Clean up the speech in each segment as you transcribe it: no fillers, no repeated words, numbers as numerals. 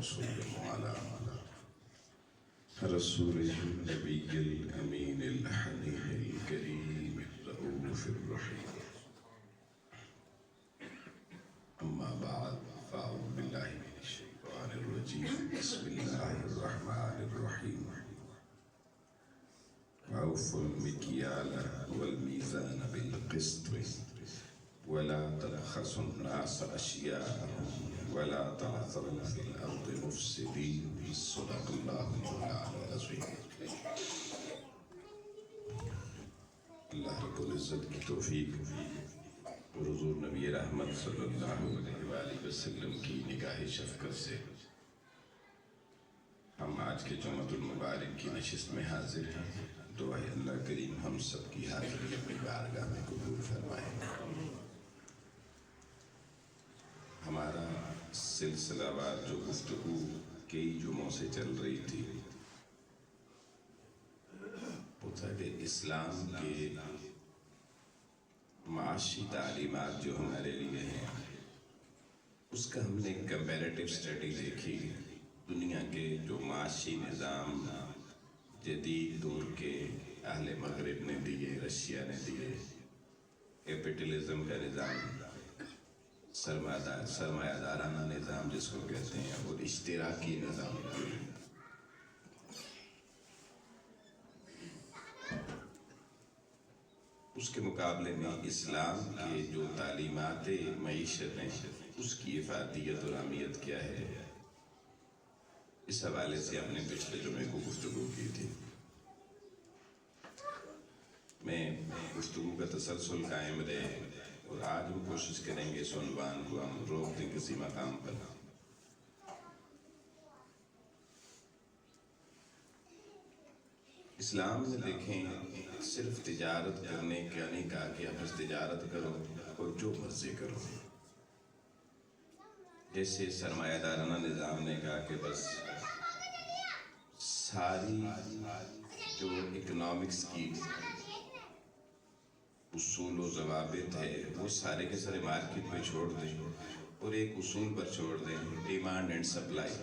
وسلم على رسوله النبي الأمين الحنين الكريم الرؤوف الرحيم. أما بعد فأعوذ بالله من الشيطان الرجيم. بسم الله الرحمن الرحيم. وأوفوا المكيال والميزان بالقسط ولا تبخسوا الناس أشياءهم ولا تعثروا في الأرض مفسدين. صدق الله مولانا العظيم. اللہ رب العزت کی توفیق اور حضور نبی رحمت صلی اللہ علیہ وآلہ وسلم کی نگاہ شفقت سے ہم آج کے جمعۃ المبارک کی نشست میں حاضر ہیں. دعا ہے اللہ کریم ہم سب کی حاضری اپنی بارگاہ میں قبول فرمائے. ہمارا سلسلہ وار جو گفتگو کئی جمعوں سے چل رہی تھی وہ تھا کہ اسلام کے معاشی تعلیمات جو ہمارے لیے ہیں اس کا ہم نے کمپیریٹیو اسٹڈی دیکھی. دنیا کے جو معاشی نظام جدید دور کے اہل مغرب نے دیے، رشیا نے دیے، کیپٹلزم کا نظام، سرمایہ دارانہ نظام جس کو کہتے ہیں، اور اشتراکی نظام. اس کے مقابلے میں اسلام کے جو تعلیمات معیشت ہیں اس کی افادیت اور اہمیت کیا ہے، اس حوالے سے ہم نے پچھلے جمعے کو گفتگو کی تھی. میں گفتگو کا تسلسل قائم رہے اور آج ہم کوشش کریں گے اس عنوان کو ہم روک دیں کسی مقام پر. اسلام میں دیکھیں صرف تجارت کرنے کا نہیں کہا کہ اب بس تجارت کرو اور جو مرضی کرو. جیسے سرمایہ دارانہ نظام نے کہا کہ بس ساری جو اکنامکس کی اصول و ضوابط ہے وہ سارے کے سارے مارکیٹ میں چھوڑ دیں اور ایک اصول پر چھوڑ دیں، ڈیمانڈ اینڈ سپلائی.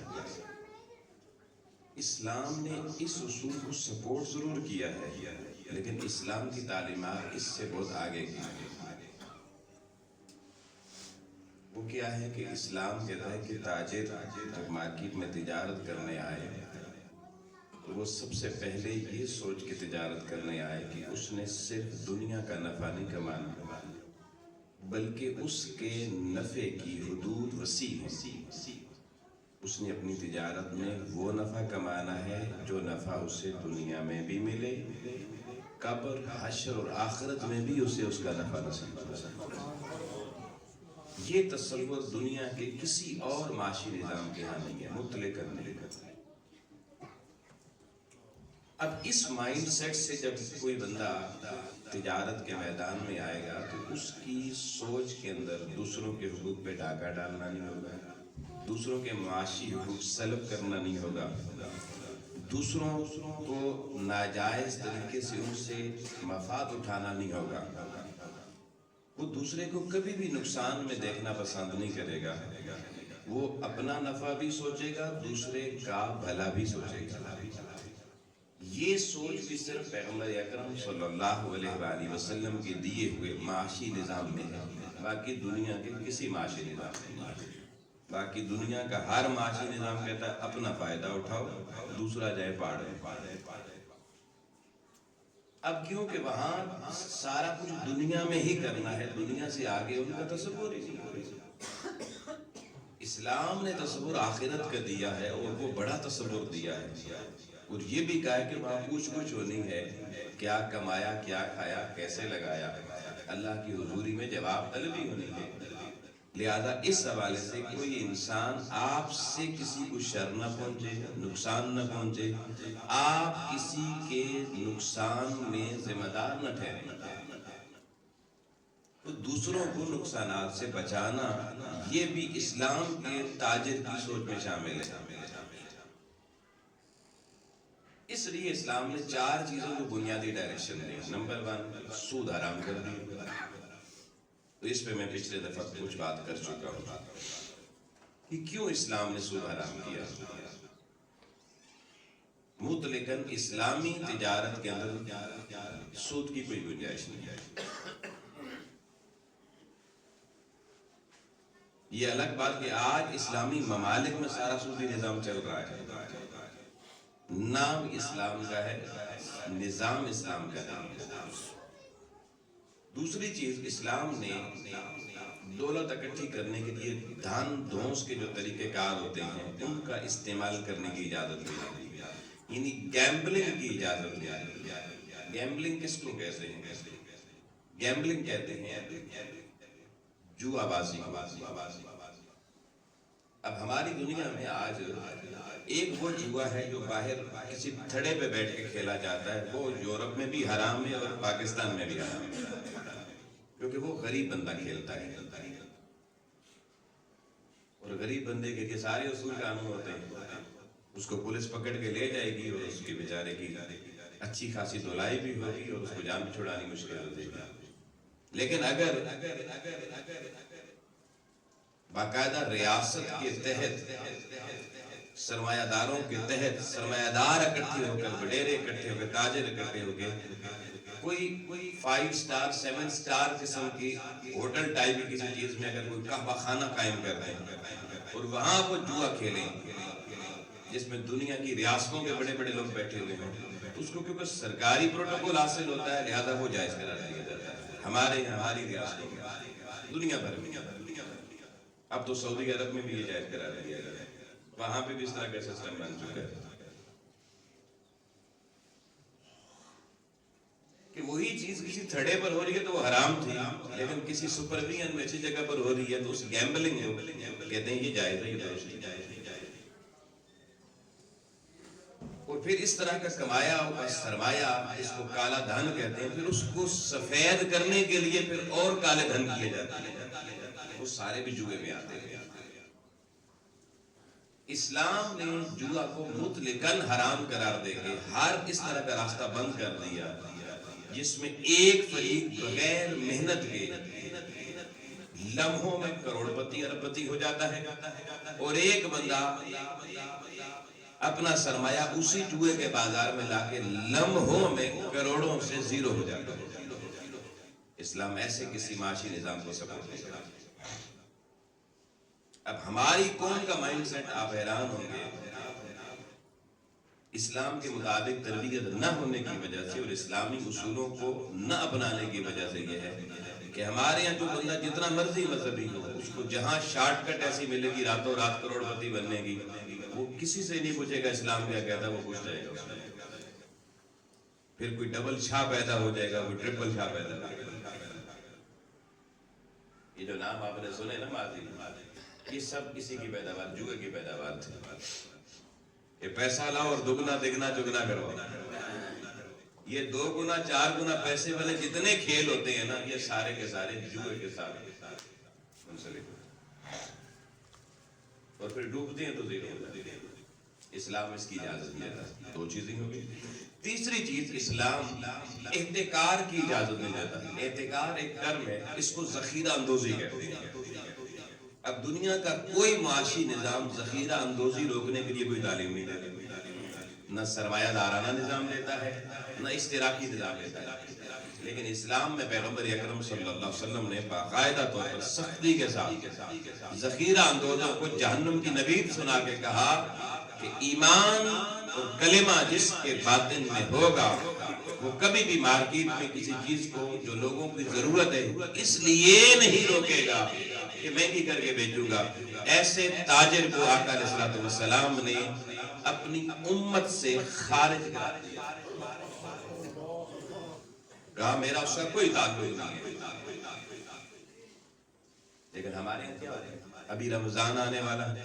اسلام نے اس اصول کو سپورٹ ضرور کیا ہے لیکن اسلام کی تعلیمات اس سے بہت آگے کی. وہ کیا ہے کہ اسلام کہتا ہے کہ تاجر جب مارکیٹ میں تجارت کرنے آئے تو وہ سب سے پہلے یہ سوچ کے تجارت کرنے آئے کہ اس نے صرف دنیا کا نفع نہیں کمانا بلکہ اس کے نفع کی حدود وسیع ہیں. اس نے اپنی تجارت میں وہ نفع کمانا ہے جو نفع اسے دنیا میں بھی ملے، قبر، حشر اور آخرت میں بھی اسے اس کا نفع نصیب ہو. یہ تصور دنیا کے کسی اور معاشی نظام کے ہاں نہیں ہے، مطلقاً نہیں. اب اس مائنڈ سیٹ سے جب کوئی بندہ تجارت کے میدان میں آئے گا تو اس کی سوچ کے اندر دوسروں کے حقوق پہ ڈاکہ ڈالنا نہیں ہوگا، دوسروں کے معاشی حقوق سلب کرنا نہیں ہوگا، دوسروں کو ناجائز طریقے سے ان سے مفاد اٹھانا نہیں ہوگا. وہ دوسرے کو کبھی بھی نقصان میں دیکھنا پسند نہیں کرے گا. وہ اپنا نفع بھی سوچے گا، دوسرے کا بھلا بھی سوچے گا. یہ سوچ بھی صرف پیغمبر اکرم صلی اللہ علیہ وآلہ وسلم کے دیے ہوئے معاشی نظام میں ہے، باقی دنیا کے کسی معاشی نظام میں نہیں. باقی دنیا کا ہر معاشی نظام کہتا ہے اپنا فائدہ اٹھاؤ، دوسرا جائے پاڑے. اب کیونکہ وہاں سارا کچھ دنیا میں ہی کرنا ہے، دنیا سے آگے ان کا تصور ہی نہیں. اسلام نے تصور آخرت کا دیا ہے اور وہ بڑا تصور دیا ہے، اور یہ بھی کہا ہے کہ وہاں پوچھ ہونی ہے، کیا کمایا، کیا کھایا، کیسے لگایا. اللہ کی حضوری میں جواب طلبی ہونی ہے. لہذا اس حوالے سے کوئی انسان آپ سے کسی کو شر نہ پہنچے، نقصان نہ پہنچے، آپ کسی کے نقصان میں ذمہ دار نہ ٹھہریں. تو دوسروں کو نقصانات سے بچانا یہ بھی اسلام کے تاجر کی سوچ میں شامل ہے. اس لیے اسلام نے 4 چیزوں کو بنیادی ڈائریکشن دی. نمبر 1 سود حرام کر دیا. تو اس پہ میں پچھلے دفعہ کچھ بات کر چکا ہوں. کہ کیوں اسلام نے سود حرام کیا؟ مطلقاً اسلامی تجارت کے اندر سود کی کوئی گنجائش نہیں ہے۔ یہ الگ بات کہ آج اسلامی ممالک میں سارا سودی نظام چل رہا ہے، نام اسلام کا ہے، نظام اسلام کا نام ہے۔ دوسری چیز، اسلام نے دولت اکٹھی کرنے کے لیے دھان دھونس کے جو طریقہ کار ہوتے ہیں ان کا استعمال کرنے کی اجازت دی، یعنی گیمبلنگ کی اجازت دی۔ گیمبلنگ کس کو کہتے ہیں؟ گیمبلنگ کہتے ہیں جوا بازی۔ اب ہماری دنیا میں آج ایک وہ جوا ہے جو باہر کسی تھڑے پہ بیٹھ کے کھیلا جاتا ہے، وہ یورپ میں بھی حرام ہے اور پاکستان میں بھی حرام ہے، کیونکہ وہ غریب بندہ کھیلتا ہے، اور غریب بندے کے لیے سارے اصول قانون ہوتے ہیں۔ اس کو پولیس پکڑ کے لے جائے گی اور اس کے بیچارے کی اچھی خاصی دھلائی بھی ہوگی اور اس کو جان بھی چھڑانی مشکل ہو جائے گی۔ لیکن اگر باقاعدہ ریاست کے تحت، سرمایہ داروں کے تحت، سرمایہ دار اکٹھے ہو کر، وڈیرے اکٹھے ہو کر، تاجر اکٹھے ہو کے کوئی 5 سٹار 7 سٹار قسم کی ہوٹل ٹائپ کی کسی چیز میں اگر کوئی قہوہ خانہ قائم کر دیں اور وہاں وہ جوا کھیلیں جس میں دنیا کی ریاستوں کے بڑے بڑے لوگ بیٹھے ہوئے ہیں، تو اس کو کیونکہ سرکاری پروٹوکول حاصل ہوتا ہے لہذا وہ جائز قرار دیا جاتا ہے ہمارے یہاں، ہماری ریاستوں میں، دنیا بھر میں۔ اب تو سعودی عرب میں بھی یہ جائز قرار دیا گیا ہے، وہاں پہ بھی اس طرح کا سسٹم بن چکا ہے کہ وہی چیز کسی تھڑے پر ہو رہی ہے تو وہ حرام تھی، لیکن کسی سپرویژن میں اچھی جگہ پر ہو رہی ہے تو اس گیمبلنگ کہتے ہیں یہ جائز ہے، یہ درست ہے۔ اور پھر اس طرح کا کمایا ہوا سرمایہ، اس کو کالا دھن کہتے ہیں، پھر اس کو سفید کرنے کے لیے پھر اور کالے دھن کیے جاتے ہیں، وہ سارے بھی جوئے میں آتے ہیں۔ اسلام نے جوا کو مطلقاً حرام قرار دے کے ہر اس طرح کا راستہ بند کر دیا جس میں ایک فریق بغیر محنت کے لمحوں میں کروڑ پتی ارب پتی ہو جاتا ہے، اور ایک بندہ اپنا سرمایہ اسی جوئے کے بازار میں لا کے لمحوں میں کروڑوں سے زیرو ہو جاتا ہے۔ اسلام ایسے کسی معاشی نظام کو سپورٹ نہیں کرتا۔ اب ہماری قوم کا مائنڈ سیٹ آپ حیران ہوں گے، اسلام کے مطابق تربیت نہ ہونے کی وجہ سے اور اسلامی اصولوں کو نہ اپنانے کی وجہ سے یہ ہے کہ ہمارے یہاں جو بندہ جتنا مرضی مذہبی ہو، اس کو جہاں شارٹ کٹ ایسی ملے گی راتوں رات کروڑ پتی بننے کی، وہ کسی سے نہیں پوچھے گا اسلام کیا کہتا، وہ پوچھ جائے گا۔ پھر کوئی ڈبل شاہ پیدا ہو جائے گا، کوئی ٹرپل شاہ پیدا ہو جائے گا۔ یہ جو نام آپ نے سنے نا ماضی، یہ سب کسی کی پیداوار، جوئے کی پیداوار تھی۔ یہ پیسہ لاؤ اور دگنا دگنا چگنا کرو، یہ 2 گنا 4 گنا پیسے والے جتنے کھیل ہوتے ہیں نا، یہ سارے کے سارے جوئے کے ساتھ منسلک ہوتے ہیں، اور پھر ڈوبتے ہیں تو زیرو ہو جاتے ہیں۔ اسلام اس کی اجازت نہیں دیتا۔ 2 چیزیں ہو گئی۔ تیسری چیز، اسلام احتکار کی اجازت نہیں دیتا۔ احتکار ایک ٹرم ہے، اس کو ذخیرہ اندوزی کہتے ہیں۔ اب دنیا کا کوئی معاشی نظام ذخیرہ اندوزی روکنے کے لیے کوئی تعلیم نہیں دیتا، نہ سرمایہ دارانہ نظام دیتا ہے، نہ اشتراکی نظام دیتا ہے، لیکن اسلام میں پیغمبر اکرم صلی اللہ علیہ وسلم نے باقاعدہ طور پر سختی کے ساتھ ذخیرہ اندوزوں کو جہنم کی نوید سنا کے کہا کہ ایمان اور کلمہ جس کے باطن میں ہوگا وہ کبھی بھی مارکیٹ میں کسی چیز کو جو لوگوں کی ضرورت ہے اس لیے نہیں روکے گا کہ مہنگی کر کے بیچوں گا۔ ایسے تاجر کو آقا علیہ السلام نے اپنی امت سے خارج کر دیا، کہا میرا اس کا کوئی تعلق نہیں ہے۔ لیکن ہمارے یہاں کیا ہے، ابھی رمضان آنے والا ہے،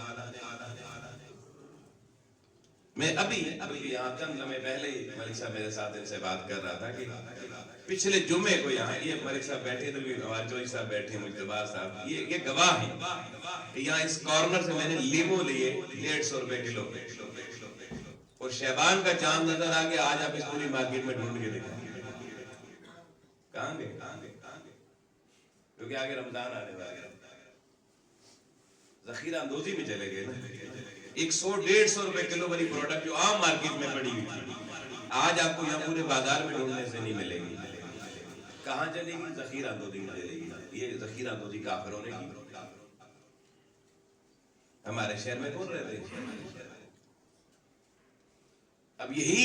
میں ابھی یہاں چند لمحے پہلے ہی ملک صاحب میرے ساتھ ان سے بات کر رہا تھا کہ پچھلے جمعے کو یہاں یہ ملک صاحب بیٹھے تو بھی ہمارے چوئی صاحب بیٹھے، مجتبا صاحب، یہ گواہ ہیں کہ یہاں اس کارنر سے میں نے لیمو لیے 150 روپے کلو، اور شعبان کا چاند نظر آ گیا، آج آپ اس پوری مارکیٹ میں ڈھونڈ کے دیکھیں کہاں گئے، کیونکہ آگے رمضان آنے والا ہے۔ ذخیرہ اندوزی میں چلے گئے نا. 100-150 روپے کلو والی پروڈکٹ جو عام مارکیٹ میں پڑی ہوئی تھی آج آپ کو یہاں پورے بازار میں ڈھونڈنے سے نہیں ملے گی. کہاں چلے گی؟ ذخیرہ اندوزی میں چلے گی. یہ ذخیرہ اندوزی کافروں نے کی. ہمارے شہر میں کون رہتے ہیں؟ اب یہی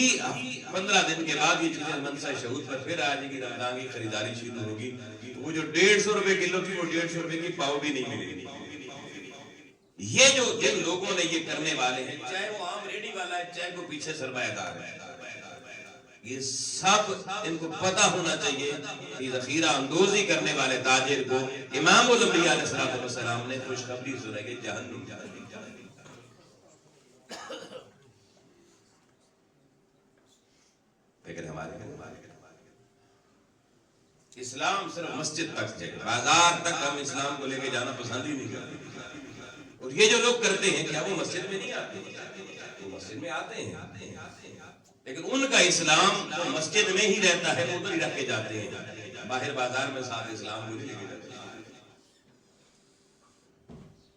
15 دن کے بعد یہ چیزیں منصہ شہود پر پھر آ جائے گی. رمضان کی خریداری شروع ہوگی. وہ جو 150 روپے کلو تھی وہ 150 روپے کی پاؤ بھی نہیں ملے گی. یہ جو جن لوگوں نے یہ کرنے والے ہیں، چاہے وہ عام ریڈی والا ہے چاہے وہ پیچھے سرمایہ دار ہے، یہ سب ان کو پتہ ہونا چاہیے کہ ذخیرہ اندوزی کرنے والے تاجر کو امام الانبیاء علیہ السلام نے خوشخبری سنائی کہ جہنم جائے گی. لیکن ہمارے اسلام صرف مسجد تک ہے، بازار تک ہم اسلام کو لے کے جانا پسند ہی نہیں کرتے. اور یہ جو لوگ کرتے ہیں کیا وہ مسجد میں نہیں آتے؟ وہ مسجد میں آتے ہیں، لیکن ان کا اسلام وہ مسجد میں ہی رہتا ہے، وہ ادھر ہی رکھ کے جاتے ہیں. باہر بازار میں ساتھ اسلام کو نہیں لے کے جاتے،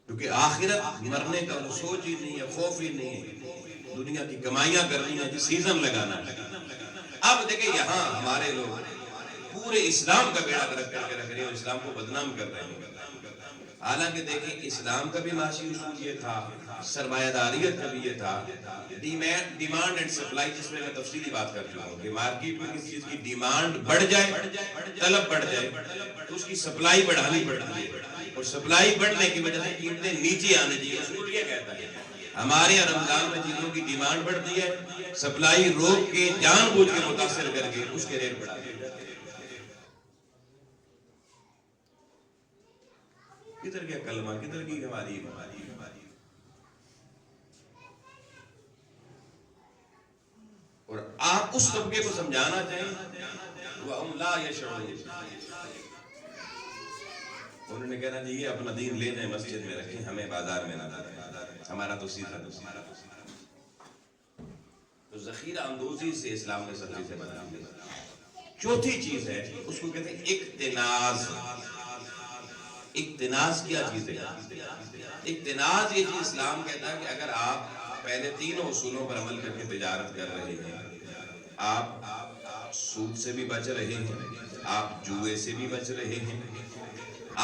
کیونکہ آخرت مرنے کا وہ سوچ ہی نہیں ہے، خوف ہی نہیں ہے. دنیا کی کمائیاں کرنی ہے، سیزن لگانا ہے. اب دیکھیں یہاں ہمارے لوگ پورے اسلام کا بیڑا گرک کر کے رکھ رہے ہیں، اسلام کو بدنام کر رہے ہیں. حالانکہ دیکھیں اسلام کا بھی معاشی اصول یہ تھا، سرمایہ داریت کا بھی یہ تھا، ڈیمانڈ اینڈ سپلائی، جس میں میں تفصیلی بات کر چکا ہوں کہ مارکیٹ میں کسی چیز کی ڈیمانڈ بڑھ جائے، طلب بڑھ جائے تو اس کی سپلائی بڑھانی پڑتی ہے، اور سپلائی بڑھنے کی وجہ سے قیمتیں نیچے آنے چاہیے. اصول یہ کہتا ہے ہمارے یہاں رمضان میں چیزوں کی ڈیمانڈ بڑھتی ہے، سپلائی روک کے جان بوجھ کے متاثر کر کے اس کے ریٹ بڑھا دیتے ہیں. کدھر گیا کلمہ، کدھر کی ہماری. اور آپ اس طبقے کو سمجھانا چاہیں وَهُمْ لَا يَشْعُرُونَ. انہوں نے کہنا جی یہ اپنا دین لے جائیں مسجد میں رکھیں، ہمیں بازار میں نہ لائیں، ہمارا تو سیدھا. تو ذخیرہ اندوزی سے اسلام نے سب چیزیں بنا دی. چوتھی چیز ہے اس کو کہتے ہیں اقتناز. اقتناز کیا چیز ہے؟ اقتناز یہ چیز اسلام کہتا ہے کہ اگر آپ پہلے تینوں اصولوں پر عمل کر کے تجارت کر رہے ہیں، آپ سود سے بھی بچ رہے ہیں، آپ جوئے سے بھی بچ رہے ہیں،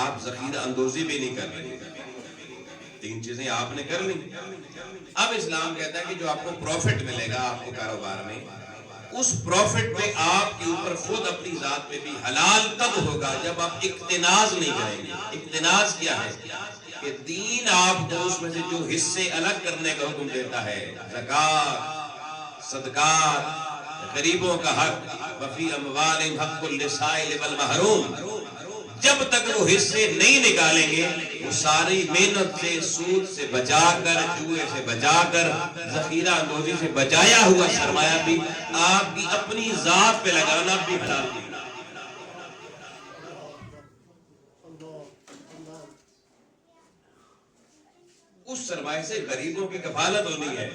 آپ ذخیرہ اندوزی بھی نہیں کر رہے، تین چیزیں آپ نے کر لی. اب اسلام کہتا ہے کہ جو آپ کو پروفٹ ملے گا آپ کو کاروبار میں، اس پروفٹ پہ آپ کے اوپر خود اپنی ذات پہ بھی حلال تب ہوگا جب آپ اقتناز نہیں کریں گے. اقتناز کیا ہے؟ کہ دین آپ کو اس میں سے جو حصے الگ کرنے کا حکم دیتا ہے، زکوٰۃ، صدقات، غریبوں کا حق، وفی اموالہم حق للسائل والمحروم، جب تک وہ حصے نہیں نکالیں گے وہ ساری محنت سے، سود سے بچا کر، جوئے سے بچا کر، ذخیرہ اندوزی سے بچایا ہوا سرمایہ بھی آپ کی اپنی ذات پہ لگانا بھی حلال نہیں. اس سرمایہ سے غریبوں کی کفالت ہونی ہے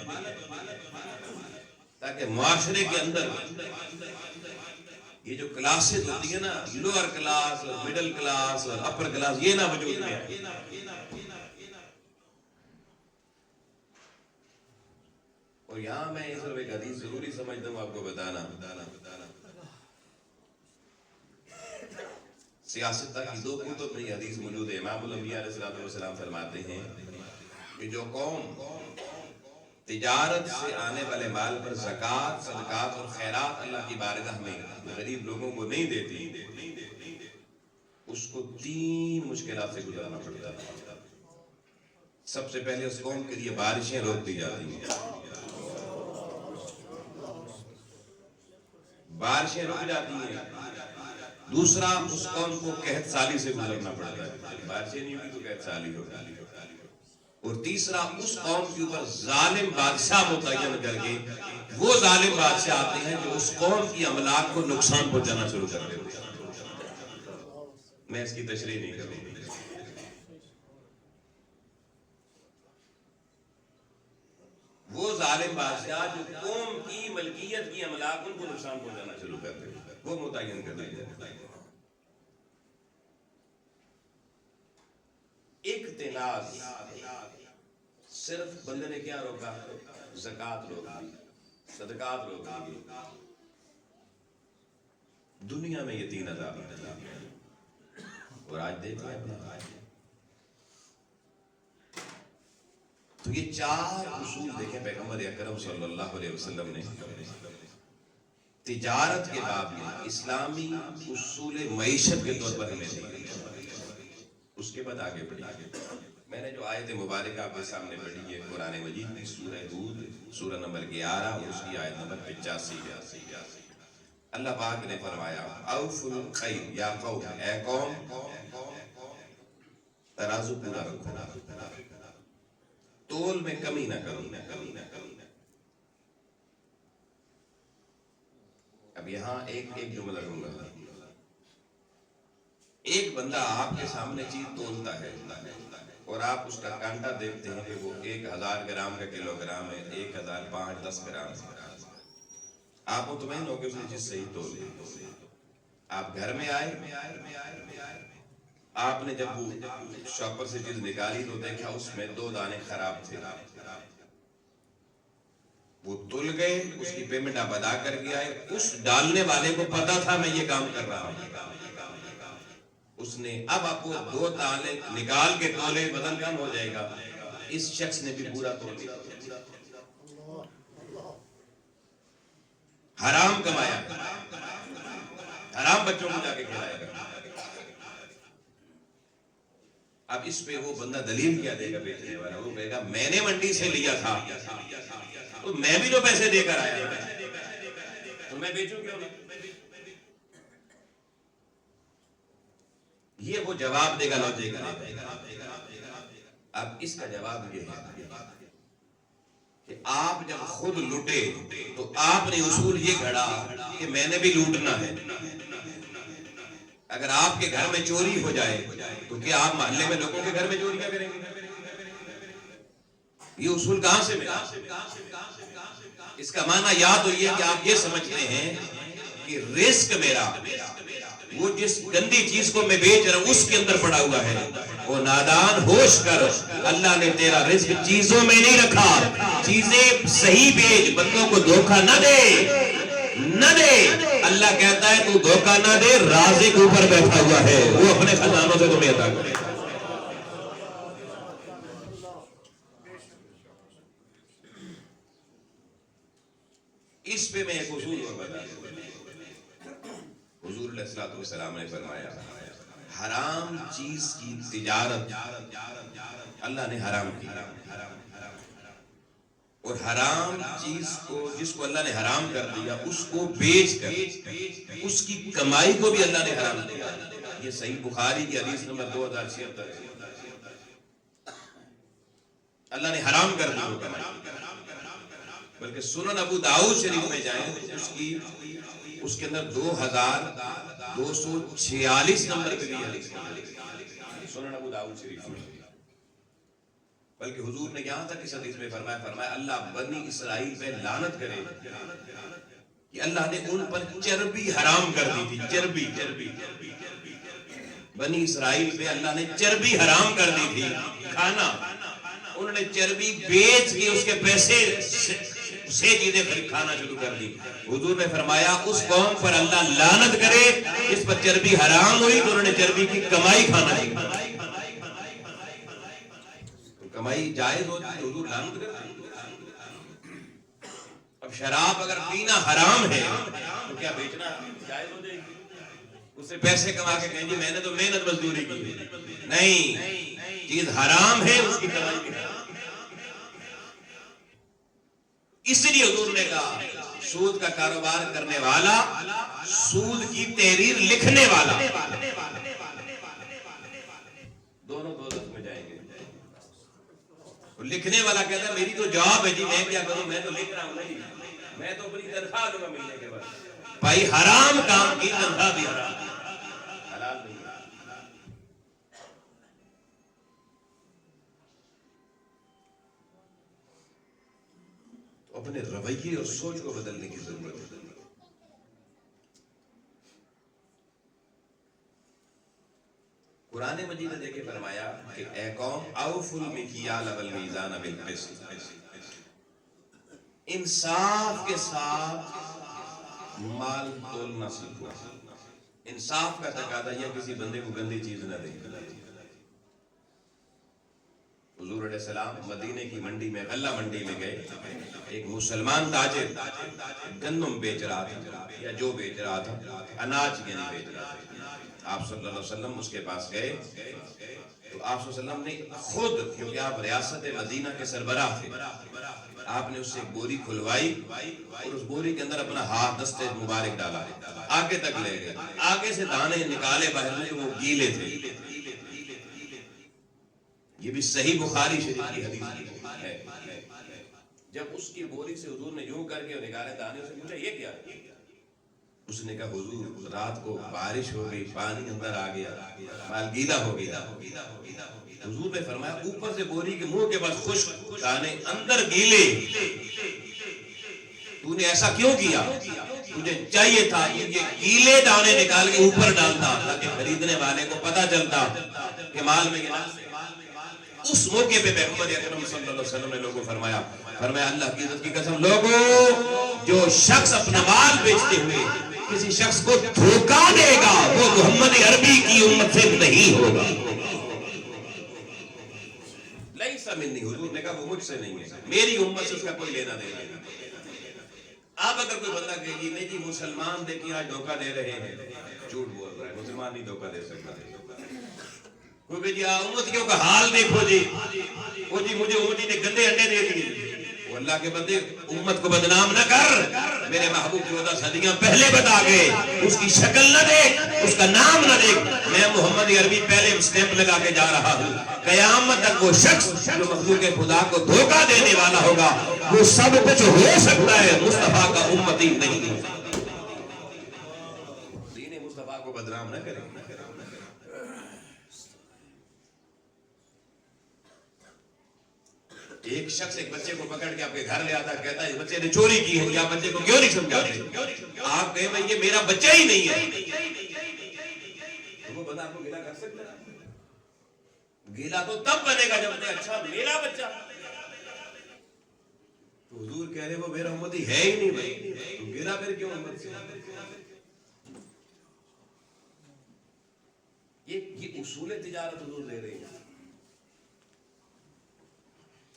تاکہ معاشرے کے اندر یہ جو کلاسز ہوتی ہیں نا، lower class, middle class, upper class, یہ نہ وجود میں آئے. اور یہاں میں صرف ایک حدیث ضروری سمجھتا ہوں آپ کو بتانا. سیاست کی 2 کتب میں یہ حدیث موجود ہے. امام الانبیاء علیہ السلام فرماتے ہیں کہ جو قوم تجارت سے آنے والے مال پر زکوٰۃ، صدقات اور خیرات اللہ کی بارگاہ میں غریب لوگوں کو نہیں دیتی، اس کو 3 مشکلات سے گزرنا پڑتا ہے. سب سے پہلے اس قوم کے لیے بارشیں روک دی جاتی ہیں، بارشیں رک جاتی ہیں. دوسرا، اس قوم کو قحط سالی سے گزرنا پڑتا ہے، بارشیں نہیں ہوگی تو قحط سالی ہوگی. اور تیسرا، اس قوم کے اوپر ظالم بادشاہ متعین کر کے وہ ظالم بادشاہ آتے ہیں جو اس قوم کی املاک کو نقصان پہنچانا شروع کر دیتے ہیں. میں اس کی تشریح نہیں کروں. وہ ظالم بادشاہ جو قوم کی ملکیت کی املاک ان کو نقصان پہنچانا شروع کر دیتے ہیں، وہ متعین کر دیتے ہیں. اقتناز صرف بندے نے کیا روکا؟ زکات روک دی، صدقات روک دی. دنیا میں یہ 3,000 اور آج دیکھ رہے ہیں. تو یہ 4 اصول دیکھیں پیغمبر اکرم صلی اللہ علیہ وسلم نے تجارت کے باب میں اسلامی اصول معیشت کے طور پر ہمیں دی. اس کے بعد آگے بڑھی. میں نے جو آیت مبارکہ آپ کے سامنے پڑھی ہے قرآن مجید کی سورہ ہود سورہ نمبر 11 اور اس کی آیت نمبر 85. اللہ پاک نے فرمایا اوفوا الکیل یا قوم، اے قوم ترازو پورا رکھو، تول میں کمی نہ کرو. اب یہاں ایک جملہ لوں گا. ایک بندہ آپ کے سامنے چیز تولتا ہے اور آپ اس کا کانٹا دیکھتے ہیں کہ وہ 1,000 گرام کا کلو گرام ہے، 1,005-10 گرام. آپ مطمئن ہو کہ اس نے چیز صحیح تول لی. آپ گھر میں آئے، آپ نے جب وہ شاپر سے چیز نکالی تو دیکھا اس میں 2 دانے خراب تھے. وہ تل گئے، اس کی پیمنٹ آپ ادا کر کے آئے. اس ڈالنے والے کو پتا تھا میں یہ کام کر رہا ہوں، اس نے اب آپ کو 2 دانے نکال کے تولے، بدل کم ہو جائے گا. اس شخص نے بھی پورا تول لیا، حرام کمایا، حرام بچوں کو جا کے کھلائے گا. اب اس پہ وہ بندہ دلیل کیا دے گا بیچنے والا؟ وہ کہے گا میں نے منڈی سے لیا تھا تو میں بھی تو پیسے دے کر آیا تو میں بیچوں کیوں نہیں؟ یہ وہ جواب دے گا لاجک کا. اب اس کا جواب یہ ہے کہ آپ جب خود لوٹے تو آپ نے اصول یہ گھڑا کہ میں نے بھی لوٹنا ہے. اگر آپ کے گھر میں چوری ہو جائے تو کیا آپ محلے میں لوگوں کے گھر میں چوری کیا کریں گے؟ یہ اصول کہاں سے ملا؟ اس کا معنی یا تو یہ کہ آپ یہ سمجھتے ہیں کہ رزق میرا وہ جس گندی چیز کو میں بیچ رہا ہوں اس کے اندر پڑا ہوا ہے. وہ نادان، ہوش کر، اللہ نے تیرا رزق چیزوں میں نہیں رکھا. چیزیں صحیح بیچ، بندوں کو دھوکہ نہ دے، نہ دے. اللہ کہتا ہے تو دھوکہ نہ دے، رازق اوپر بیٹھا ہوا ہے، وہ اپنے خزانوں سے تمہیں عطا کرے. اس پہ میں ایک اصول اور بتا دوں. حضور علیہ الصلوۃ والسلام نے فرمایا حرام چیز کی تجارت اللہ نے حرام کی، اور حرام چیز کو جس کو اللہ نے حرام کر دیا اس کو بیچ کر اس کی کمائی کو بھی اللہ نے حرام کیا. یہ صحیح بخاری کی حدیث نمبر 2076 اللہ نے حرام کر دی وہ کمائی. بلکہ سنن ابو داؤد شریف میں جائیں اس کے اندر 2246 نمبر پہ بھی حدیث سنن ابو داؤد شریف میں. بلکہ حضور نے یہاں تک اس حدیث میں فرمایا اللہ بنی اسرائیل پہ لعنت کرے کہ اللہ نے ان پر چربی حرام کر دی تھی. چربی بنی اسرائیل پہ اللہ نے چربی حرام کر دی تھی کھانا. انہوں نے چربی بیچ کے اس کے پیسے سے چیزیں کھانا شروع کر دی. حضور نے فرمایا اس قوم پر اللہ لعنت کرے اس پر چربی حرام ہوئی تو انہوں نے چربی کی کمائی کھانا شروع کر دی. کمائی جائز ہوتی ہے حضور لعنت کرتے. اب شراب اگر پینا حرام ہے تو کیا بیچنا جائز ہو جائے گی؟ اس سے پیسے کما کے کہیں گے میں نے تو محنت مزدوری کی. نہیں، چیز حرام ہے اس کی کمائی بھی حرام. اس لیے حضور نے کہا سود کا کاروبار کرنے والا، سود کی تحریر لکھنے والا، دونوں دوزخ میں جائیں گے. لکھنے والا کہتا ہے میری تو جاب ہے جی، میں کیا کروں، میں تو لکھ رہا ہوں، نہیں میں تو اپنی تنخواہ دوں گا مہینے کے بعد. بھائی حرام کام کی تنخواہ بھی حرام، حلال نہیں. اپنے رویے اور سوچ کو بدلنے کی ضرورت ہے. قرآن مجید نے دیکھے فرمایا کہ اے قوم اوفوا المکیال والمیزان بالقسط، انصاف کے ساتھ مال تولنا سیکھو۔ انصاف کا تقاضا یہ کسی بندے کو گندی چیز نہ دے۔ حضور علیہ السلام مدینے کی منڈی میں، غلہ منڈی میں گئے، ایک مسلمان تاجر گندم بیچ رہا تھا یا جو بیچ رہا تھا، اناج یعنی بیچ رہا تھا۔ آپ صلی اللہ علیہ وسلم اس کے پاس گئے تو آپ صلی اللہ علیہ وسلم نے خود، کیونکہ آپ ریاست مدینہ کے سربراہ تھے، آپ نے اس سے ایک بوری کھلوائی اور اس بوری کے اندر اپنا ہاتھ دستے مبارک ڈالا، آگے تک لے گئے، آگے سے دانے نکالے باہر میں، وہ گیلے تھے۔ یہ بھی صحیح بخاری شریف کی حدیث ہے۔ جب اس کی بوری سے حضور نے یوں کر کے نکالے دانے، اسے پوچھا یہ کیا؟ اس نے کہا حضور رات کو بارش ہو گئی، پانی اندر آ گیا، مال گیلا ہو گیا۔ حضور نے فرمایا اوپر سے بوری کے منہ کے پاس خشک دانے، اندر گیلے، تو نے ایسا کیوں کیا؟ تجھے چاہیے تھا یہ گیلے دانے نکال کے اوپر ڈالتا تاکہ خریدنے والے کو پتا چلتا کہ مال میں گنا۔ اس موقع پہ پیغمبر اکرم صلی اللہ علیہ وسلم نے لوگوں فرمایا اللہ کی عزت کی قسم، لوگوں جو شخص اپنا مال بیچتے ہوئے کسی شخص کو دھوکہ دے گا وہ محمد عربی کی امت سے نہیں ہوگا۔ لیس منی، حضور نے کہا وہ مجھ سے نہیں ہے، میری امت سے اس کا کوئی لینا دینا نہیں۔ آپ اگر کوئی بندہ کہے گی نہیں جی مسلمان دیکھیے آج دھوکہ دے رہے ہیں، جھوٹ بول رہا ہے، مسلمان نہیں دھوکہ دے سکتا۔ کیونکہ جی امتیوں کا حال دیکھو جی، وہ جی مجھے امتی نے گندے انڈے دے دیے۔ وہ اللہ کے بندے امت کو بدنام نہ کر، میرے محبوب 14 صدیاں پہلے بتا گئے، اس کی شکل نہ دیکھ، اس کا نام نہ دیکھ، میں محمد عربی پہلے سٹیمپ لگا کے جا رہا ہوں۔ قیامت تک وہ شخص جو مخلوق خدا کو دھوکہ دینے والا ہوگا وہ سب کچھ ہو سکتا ہے، مصطفیٰ کا امتی نہیں ہے۔ دین مصطفیٰ کو بدنام نہ کریں۔ ایک شخص ایک بچے کو پکڑ کے آپ کے گھر لے آتا، کہتا ہے بچے نے چوری کی ہے، یا بچے کو کیوں نہیں سمجھاتے؟ آپ کہیں بھائی یہ میرا بچہ ہی نہیں ہے، تو وہ بندہ آپ کو گلا کر سکتا ہے؟ گلا تو تب بنے گا جب اچھا میرا بچہ، تو حضور کہہ رہے وہ میرا امتی ہے ہی نہیں بھائی، تو گلا پھر کیوں امت سے؟ یہ اصول تجارت حضور دے رہے ہیں۔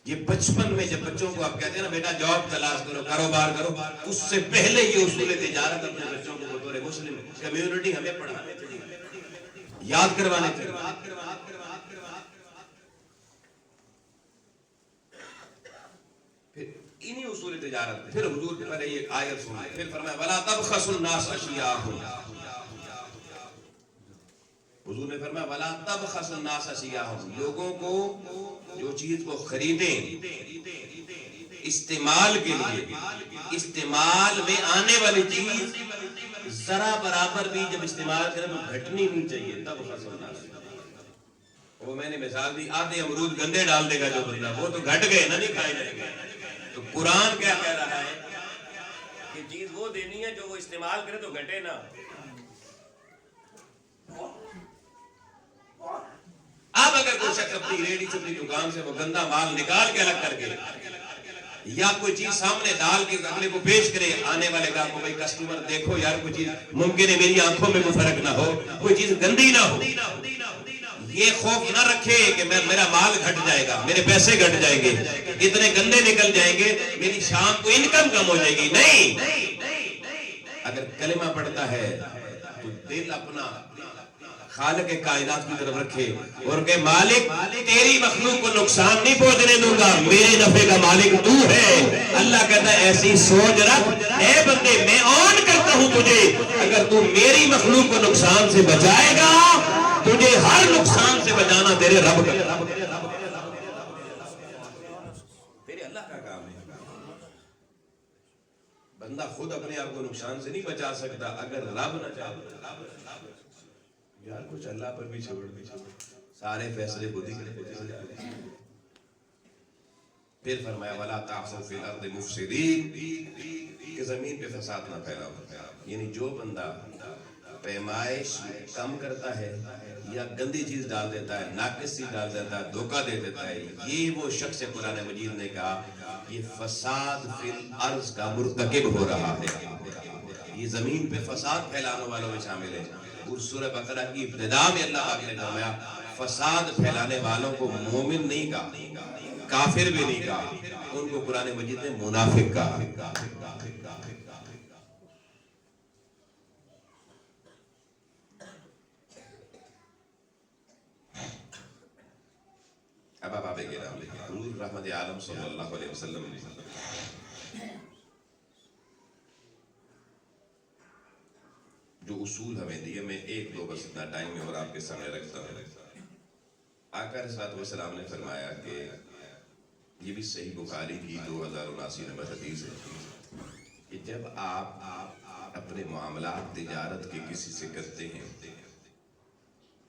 یہ بچپن میں جب بچوں کو آپ کہتے ہیں نا بیٹا جاب تلاش کرو، کاروبار کرو، اس سے پہلے یہ اصول تجارت اپنے بچوں کو بطور مسلم کمیونٹی ہمیں پڑھانے چاہیے، یاد کروانے چاہیے۔ پھر انہی اصول تجارت پھر حضور پہلے یہ آیت سنائے، پھر فرمایا وَلَا تَبْخَسُوا النَّاسَ أَشْيَاءَهُمْ، حضور نے فرمایا وَلَا تَبْخَسُوا النَّاسَ أَشْيَاءَهُمْ، لوگوں کو جو چیز کو خریدیں استعمال کے لیے، استعمال میں آنے والی چیز ذرا برابر بھی جب استعمال کریں تو گھٹنی نہیں چاہیے، تب خسر نہ۔ وہ میں نے مثال دی، آدھے امرود گندے ڈال دے گا جو بندہ، وہ تو گھٹ گئے نہ، نہیں کھائے جائیں گے۔ تو قرآن کیا کہہ رہا ہے کہ چیز وہ دینی ہے جو وہ استعمال کرے تو گھٹے نہ۔ اب اگر کوئی شخص اپنی ریڈی سے اپنی دکان سے وہ گندا مال نکال کے الگ کر کے یا کوئی چیز سامنے ڈال کے اگلے کو پیش کرے، آنے والے گاہک کو بھائی کسٹمر دیکھو یار کوئی چیز ممکن ہے میری آنکھوں میں کوئی فرق نہ ہو، کوئی چیز گندی نہ ہو، یہ خوف نہ رکھے کہ میرا مال گھٹ جائے گا، میرے پیسے گھٹ جائیں گے، اتنے گندے نکل جائیں گے، میری شام کو انکم کم ہو جائے گی۔ نہیں، اگر کلمہ پڑھتا ہے تو دل اپنا خالق کائنات کی طرف رکھے اور کہ مالک تیری مخلوق کو نقصان نہیں پہنچنے دوں گا، میرے نفع کا مالک تو ہے۔ اللہ کہتا ہے ایسی سوچ رکھ اے بندے، میں آن کرتا ہوں تجھے، اگر تو میری مخلوق کو نقصان سے بچائے گا تجھے ہر نقصان سے بچانا تیرے رب کا، تیرے اللہ کا کام ہے۔ بندہ خود اپنے آپ کو نقصان سے نہیں بچا سکتا، اگر رب نہ چاہے یار کچھ اللہ پر بھی چھوڑ دے، سارے فیصلے خود ہی کرے۔ پھر فرمایا وَلَا تَعْثَوْا فِي الْأَرْضِ مُفْسِدِينَ، کہ زمین پہ فساد نہ پھیلاؤ۔ یعنی جو بندہ پیمائش کم کرتا ہے یا گندی چیز ڈال دیتا ہے، ناقص چیز ڈال دیتا ہے، دھوکہ دے دیتا ہے، یہ وہ شخص قرآن مجید نے کہا یہ فساد فی الارض کا مرتکب ہو رہا ہے، یہ زمین پہ فساد پھیلانے والوں میں شامل ہے۔ اور سورہ بقرہ کی ابتدا میں اللہ پاک نے فرمایا فساد پھیلانے والوں کو مومن نہیں کہا، کافر بھی نہیں کہا، ان کو قرآن مجید نے منافق کہا۔ اب آپ آبے کے نام لکھیں، حضور رحمت عالم صلی اللہ علیہ وسلم جو اصول ہمیں دیے، میں ایک دو بس اتنا ٹائم میں اور آپ کے سامنے رکھتا ہوں۔ آقا علیہ الصلوۃ والسلام نے فرمایا کہ یہ بھی صحیح بخاری کی 2079 نمبر حدیث ہے کہ جب آپ اپنے معاملات تجارت کے کسی سے کرتے ہیں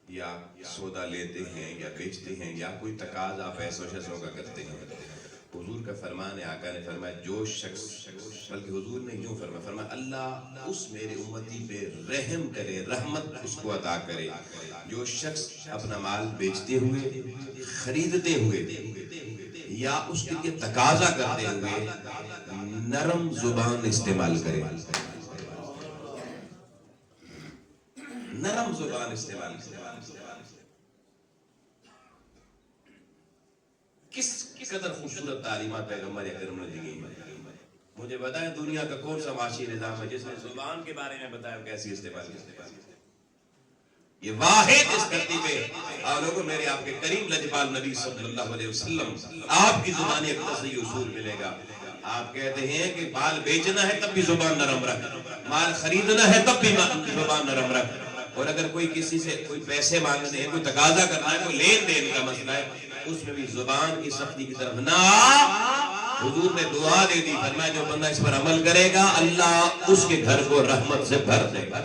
یا سودا لیتے ہیں یا بیچتے ہیں یا کوئی تقاضا پیسوں شیسوں کا کرتے ہیں، حضور کا فرمان ہے، آقا نے فرمایا جو شخص، بلکہ حضور نے یوں فرمایا اللہ اس میرے امتی پہ رحم کرے، رحمت اس کو عطا کرے، جو شخص اپنا مال بیچتے ہوئے، خریدتے ہوئے یا اس کے لیے تقاضا کرتے ہوئے نرم زبان استعمال کرے، نرم زبان استعمال کرے۔ کس قدر خوبصورت تعلیمات پیغمبر اکرم نے دی گئی ہیں۔ مجھے بتائیں دنیا کا کون سا معاشی نظام ہے جس نے زبان کے بارے میں بتایا کیسی استعمال کی؟ یہ واحد اس دھرتی پہ اور لوگوں میرے آپ کے کریم لجپال نبی صلی اللہ علیہ وسلم آپ کی زبان ایک صحیح اصول ملے گا۔ آپ کہتے ہیں کہ مال بیچنا ہے تب بھی زبان نرم رکھ، مال خریدنا ہے تب بھی زبان نرم رکھ، اور اگر کوئی کسی سے کوئی پیسے مانگنے ہیں، کوئی تقاضا کرنا ہے، کوئی لین دین کا مسئلہ ہے، اس میں بھی زبان کی سختی کی طرف نہ۔ حضور نے دعا دے دی، فرمایا جو بندہ اس پر عمل کرے گا اللہ اس کے گھر کو رحمت سے بھر دے گا۔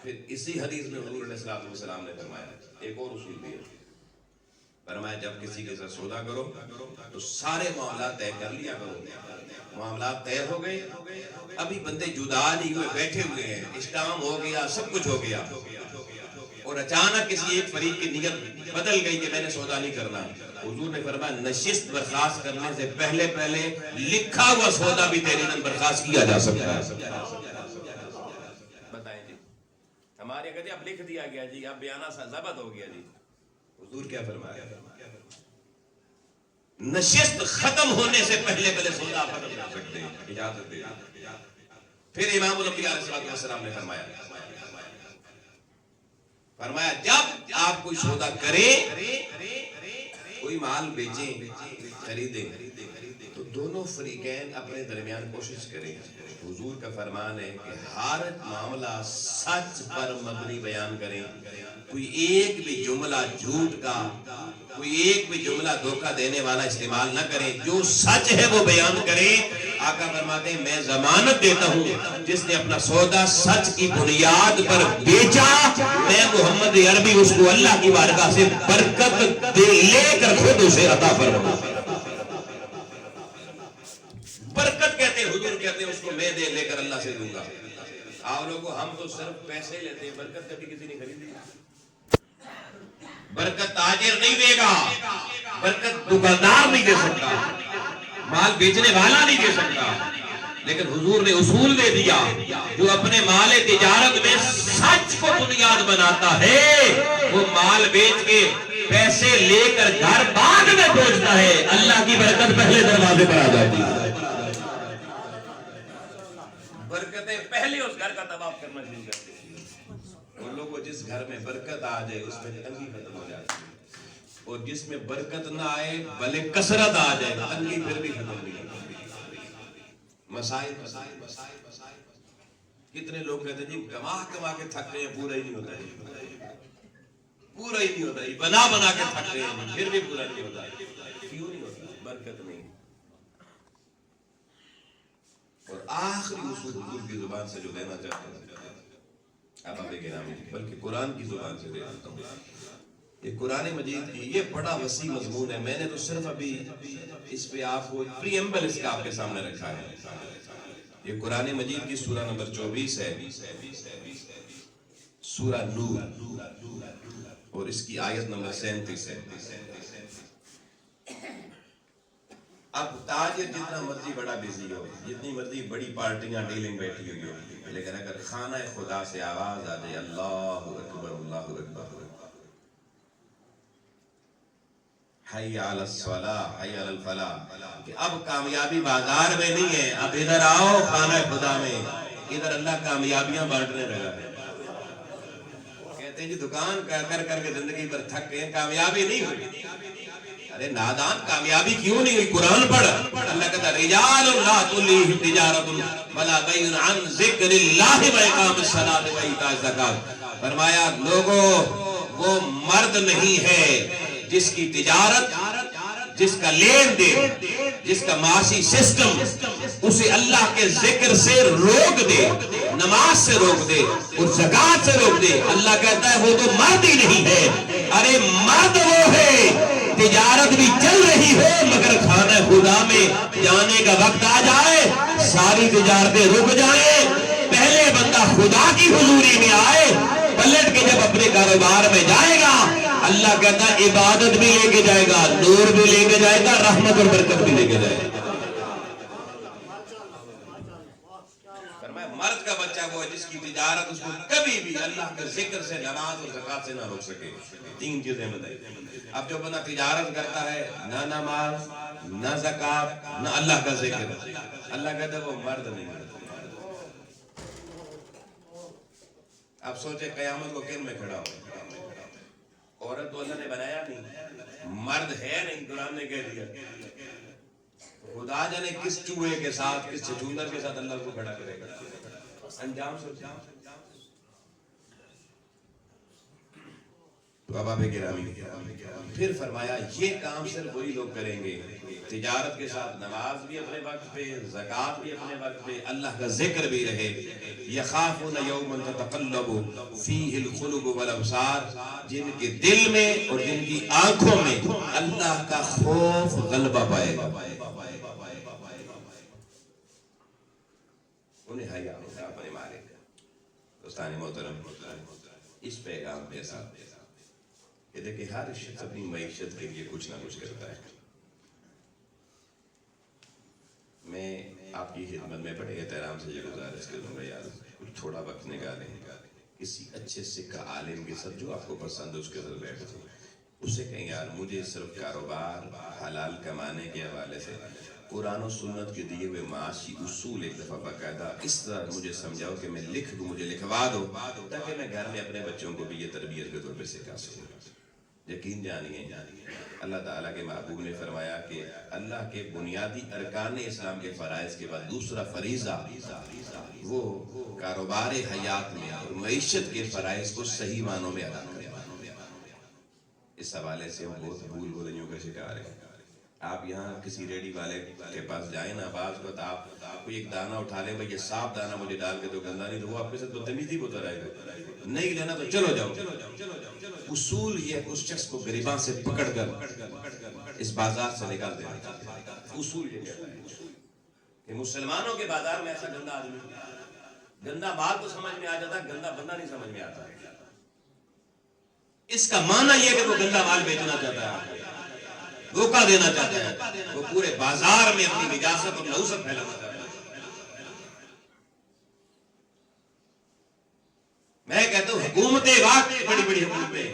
پھر اسی حدیث میں حضور علیہ السلام نے فرمایا ایک اور اصول دیا، فرمایا جب کسی کے ساتھ سودا کرو تو سارے معاملات طے کر لیا کرو۔ معاملات طے ہو گئے، ابھی بندے جدا نہیں ہوئے، بیٹھے ہوئے ہیں، استعمال ہو گیا، سب کچھ ہو گیا، اور اچانک کسی ایک فریق کی نیت بدل گئی کہ میں نے سودا نہیں کرنا، حضور نے فرمایا نشست برخاست کرنے سے پہلے لکھا ہوا سودا بھی تیرے دن برخاست کیا جا سکتا ہے۔ بتائیں جی، ہمارے کہتے اب لکھ دیا گیا جی، اب بیانہ ضبط ہو گیا جی، حضور کیا فرمایا؟ نشست ختم ہونے سے پہلے سودا ختم کر سکتے ہیں، اجازت دے۔ پھر امام الانبیاء علیہ السلام نے فرمایا جب آپ کوئی سودا کریں، کوئی مال بیچیں، خریدیں، تو دونوں فریقین اپنے درمیان کوشش کریں۔ حضور کا فرمان ہے کہ ہر معاملہ سچ پر مبنی بیان کریں، کوئی ایک بھی جملہ جھوٹ کا، کوئی ایک بھی جملہ دھوکہ دینے والا استعمال نہ کریں، جو سچ ہے وہ بیان کریں۔ آقا فرماتے ہیں میں ضمانت دیتا ہوں جس نے اپنا سودا سچ کی بنیاد پر بیچا، میں محمد عربی اس کو اللہ کی بارگاہ سے برکت لے کر خود اسے عطا فرماؤں۔ برکت کہتے ہیں، حضور کہتے ہیں اس کو میں لے کر اللہ سے دوں گا۔ آپ لوگوں ہم تو صرف پیسے لیتے ہیں، برکت کبھی کسی نے خریدی؟ برکت تاجر نہیں دے گا، برکت دکاندار نہیں دے سکتا، مال بیچنے والا نہیں دے سکتا، لیکن حضور نے اصول دے دیا جو اپنے مال تجارت میں سچ کو بنیاد بناتا ہے وہ مال بیچ کے پیسے لے کر گھر بعد میں پہنچتا ہے، اللہ کی برکت پہلے دروازے پر آ جاتی ہے۔ برکتیں پہلے اس گھر کا طواف کرنا شروع کرتے ہیں۔ ان لوگوں جس گھر میں برکت آ جائے اس میں تنگی ختم ہو جاتی ہے، اور جس میں برکت نہ آئے بھلے کثرت آ جائے تنگی پھر بھی ختم نہیں ہوتی۔ مسائل کتنے لوگ کہتے ہیں جی کما کے تھک گئے ہیں، پورا ہی نہیں ہوتا ہے، پورا ہی نہیں ہوتا ہے، بنا کے تھک گئے ہیں پھر بھی پورا نہیں ہوتا ہے۔ کیوں نہیں ہوتا؟ برکت نہیں۔ اور آخری اصول حضور کی زبان سے جو دینا چاہتا ہوں، اب آپ کے نام بلکہ قرآن کی زبان سے دیتا ہوں۔ یہ قرآن مجید کی یہ بڑا وسیع مضمون ہے، میں نے تو صرف ابھی اس پہ آپ کو پریمبل اس کا آپ کے سامنے رکھا ہے۔ یہ قرآن مجید کی سورہ نمبر 24 ہے، سورہ نور، اور اس کی آیت نمبر 37 ہے۔ اب تاجر جتنا مرضی بڑا بزی ہو، جتنی مرضی بڑی پارٹیاں ڈیلنگ بیٹھی ہوئی ہو، لیکن اگر خانہ خدا سے آواز آ جائے اللہ اکبر اللہ اکبر، حی علی الصلاح حی علی الفلاح، کہ اب کامیابی بازار میں نہیں ہے، اب ادھر آؤ خانہ خدا میں، ادھر اللہ کامیابیاں بانٹنے لگا ہے۔ کہتے ہیں جی دکان کر کر کے زندگی پر تھک گئے، کامیابی نہیں ہوئی۔ ارے نادان کامیابی کیوں نہیں ہوئی؟ قرآن پڑھ، اللہ کہتا رجال لا تلہم تجارت ولا بیع عن ذکر اللہ واقام الصلاۃ وایتاء الزکوٰۃ، فرمایا لوگوں وہ مرد نہیں ہے جس کی تجارت، جس کا لین دین، جس کا معاشی سسٹم اسے اللہ کے ذکر سے روک دے، نماز سے روک دے اور زکوٰۃ سے روک دے، اللہ کہتا ہے وہ تو مرد ہی نہیں ہے۔ ارے مرد وہ ہے تجارت بھی چل رہی ہو مگر خانہ خدا میں جانے کا وقت آ جائے ساری تجارتیں رک جائیں، پہلے بندہ خدا کی حضوری میں آئے، پلٹ کے جب اپنے کاروبار میں جائے گا اللہ کہتا ہے عبادت بھی لے کے جائے گا، نور بھی لے کے جائے گا، رحمت اور برکت بھی لے کے جائے گا۔ مرد کا بچہ وہ ہے جس کی تجارت اس کو کبھی بھی اللہ کے ذکر سے، نماز اور زکوٰۃ سے نہ روک سکے۔ تین چیزیں بتائی۔ اب جو بندہ تجارت کرتا ہے، نہ نماز نہ زکوٰۃ نہ اللہ کا ذکر، اللہ کہتا ہے وہ مرد نہیں ہے۔ اب سوچے قیامت کو کن میں کھڑا ہو؟ عورت تو اللہ نے بنایا نہیں، مرد ہے نہیں، قرآن نے کہہ دیا۔ خدا جانے کس چوہے کے ساتھ، کس چچوندر کے ساتھ اللہ کو کھڑا کرے گا، انجام سوچا۔ تو اب آبے گرامی پھر فرمایا یہ کام صرف وہی لوگ کریں گے تجارت کے ساتھ نماز بھی اپنے وقت پہ، زکوٰۃ بھی اپنے وقت پہ، اللہ کا ذکر بھی رہے۔ یخافون یوما تتقلب فیہ القلوب والابصار، جن کے دل میں اور جن کی آنکھوں میں اللہ کا خوف غلبہ پائے گا، انہیں حیا ہوگا اپنے مالک کا۔ دوستان محترم، اس پیغام کے ساتھ کہ دیکھیں ہر شخص اپنی معیشت کے لیے کچھ نہ کچھ کرتا ہے۔ میں آپ کی خدمت میں بڑے احترام سے یہ گزارش کروں گا یار کچھ تھوڑا وقت نکالیں، کسی اچھے سکہ عالم کے ساتھ جو آپ کو پسند ہے اس کے ساتھ بیٹھ جائیں، اس سے کہیں یار مجھے صرف کاروبار حلال کمانے کے حوالے سے قرآن و سنت کے دیے ہوئے معاشی اصول ایک دفعہ باقاعدہ اس طرح مجھے سمجھاؤ کہ میں لکھ دوں، مجھے لکھوا دو تاکہ میں گھر میں اپنے بچوں کو بھی یہ تربیت کے طور پہ سکھا سکوں۔ یقین جانیے اللہ تعالیٰ کے محبوب نے فرمایا کہ اللہ کے بنیادی ارکان اسلام کے فرائض کے بعد دوسرا فریضہ وہ کاروبار حیات میں اور معیشت کے فرائض کو صحیح معنوں میں ادا کرنا۔ اس حوالے سے ہم بہت بھول بھلائیوں کا شکار ہیں۔ آپ یہاں کسی ریڈی والے کے پاس جائیں نا، بعض وقت آپ کوئی ایک دانہ اٹھا لیں، بھئی یہ صاف دانہ مجھے ڈال کے تو گندہ نہیں، تو وہ آپ کے ساتھ بدتمیزی ہوتا رہے گا، نہیں لینا تو چلو جاؤ۔ اصول یہ اس شخص کو گریباں سے پکڑ کر اس بازار سے نکال دینا۔ اصول یہ کہتا ہے کہ مسلمانوں کے بازار میں ایسا گندہ آدمی، گندہ بات تو سمجھ میں آ جاتا، گندہ بندہ نہیں سمجھ میں آتا۔ اس کا معنی یہ کہ وہ گندہ مال بیچنا چاہتا ہے، دھوکہ دینا چاہتا ہے، وہ پورے بازار میں اپنی نجاست اور نحوست پھیلانا چاہتا ہے۔ میں کہتا ہوں حکومتیں واقعی بڑی بڑی حکومتیں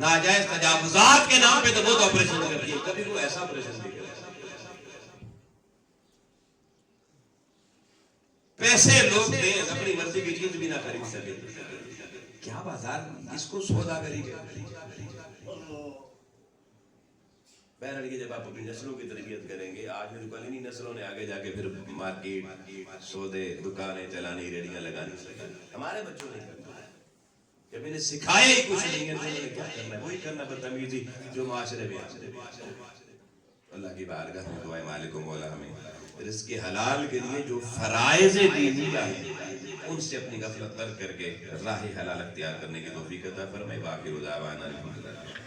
ناجائز تجاوزات کے نام پہ تو بہت آپریشن کرتی ہے، کبھی وہ ایسا آپریشن نہیں کرتا۔ پیسے لوگ دیں اپنی مرضی کی چیز بھی نہ خرید سکے، کیا بازار اس کو سودا کری گئے۔ بہرحال یہ جب آپ اپنی نسلوں کی تربیت کریں گے، آج میں کل انہی نسلوں نے آگے جا کے پھر مارکیٹ، سودے، دکانیں چلانی، ریڑیاں لگانی سکھائی۔ ہمارے بچوں نے کرنا ہے، جب انہیں سکھایا ہی کچھ نہیں ہے تو انہیں کیا کرنا ہے؟ وہی کرنا بدتمیزی جو معاشرے میں آتے ہیں۔ اللہ کی بارگاہ میں دعائیں مالک و مولا ہمیں رزق حلال کے لیے جو فرائض دینی ہیں ان سے اپنی غفلت ترک کر کے راہ حلال اختیار کرنے کی توفیق عطا فرمائے۔ باقی دعوانا الحمدللہ۔